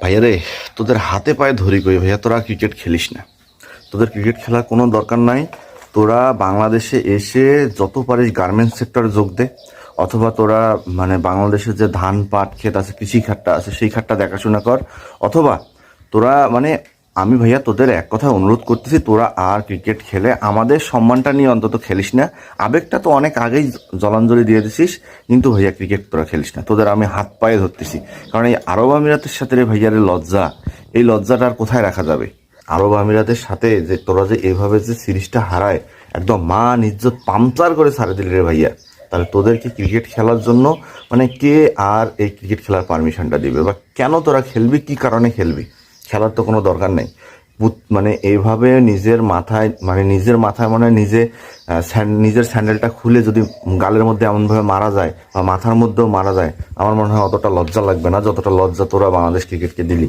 ভাইয়া রে, তোদের হাতে পায়ে ধরি কই ভাইয়া, তোরা ক্রিকেট খেলিস না। তোদের ক্রিকেট খেলার কোনো দরকার নাই। তোরা বাংলাদেশে এসে যত পারিস গার্মেন্টস সেক্টরে যোগ দে, অথবা তোরা মানে বাংলাদেশের যে ধান পাট ক্ষেত আছে, কৃষি খাতটা আছে, সেই খাতটা দেখাশোনা কর। অথবা তোরা মানে আমি ভাইয়া তোদের এক কথা অনুরোধ করতেছি, তোরা আর ক্রিকেট খেলে আমাদের সম্মানটা নিয়ে অন্তত খেলিস না। আবেগটা তো অনেক আগেই জলাঞ্জলি দিয়ে দিছিস, কিন্তু ভাইয়া ক্রিকেট তোরা খেলিস না। তোদের আমি হাত পায়ে ধরতেছি, কারণ এই আরব আমিরাতের সাথে রে ভাইয়ারে লজ্জা, এই লজ্জাটা আর কোথায় রাখা যাবে? আরব আমিরাতের সাথে যে তোরা যে এভাবে যে সিরিজটা হারায়, একদম মান ইজ্জত পাংচার করে ছাড়ে দিলি রে ভাইয়া। তাহলে তোদেরকে ক্রিকেট খেলার জন্য মানে কে আর এই ক্রিকেট খেলার পারমিশনটা দিবে, বা কেন তোরা খেলবি, কি কারণে খেলবি? খেলার তো কোনো দরকার নেই। মানে এইভাবে নিজের মাথায় মানে নিজের স্যান্ডেলটা খুলে যদি গালের মধ্যে এমনভাবে মারা যায় বা মাথার মধ্যেও মারা যায়, আমার মনে হয় অতটা লজ্জা লাগবে না যতটা লজ্জা তোরা বাংলাদেশ ক্রিকেটকে দিলি।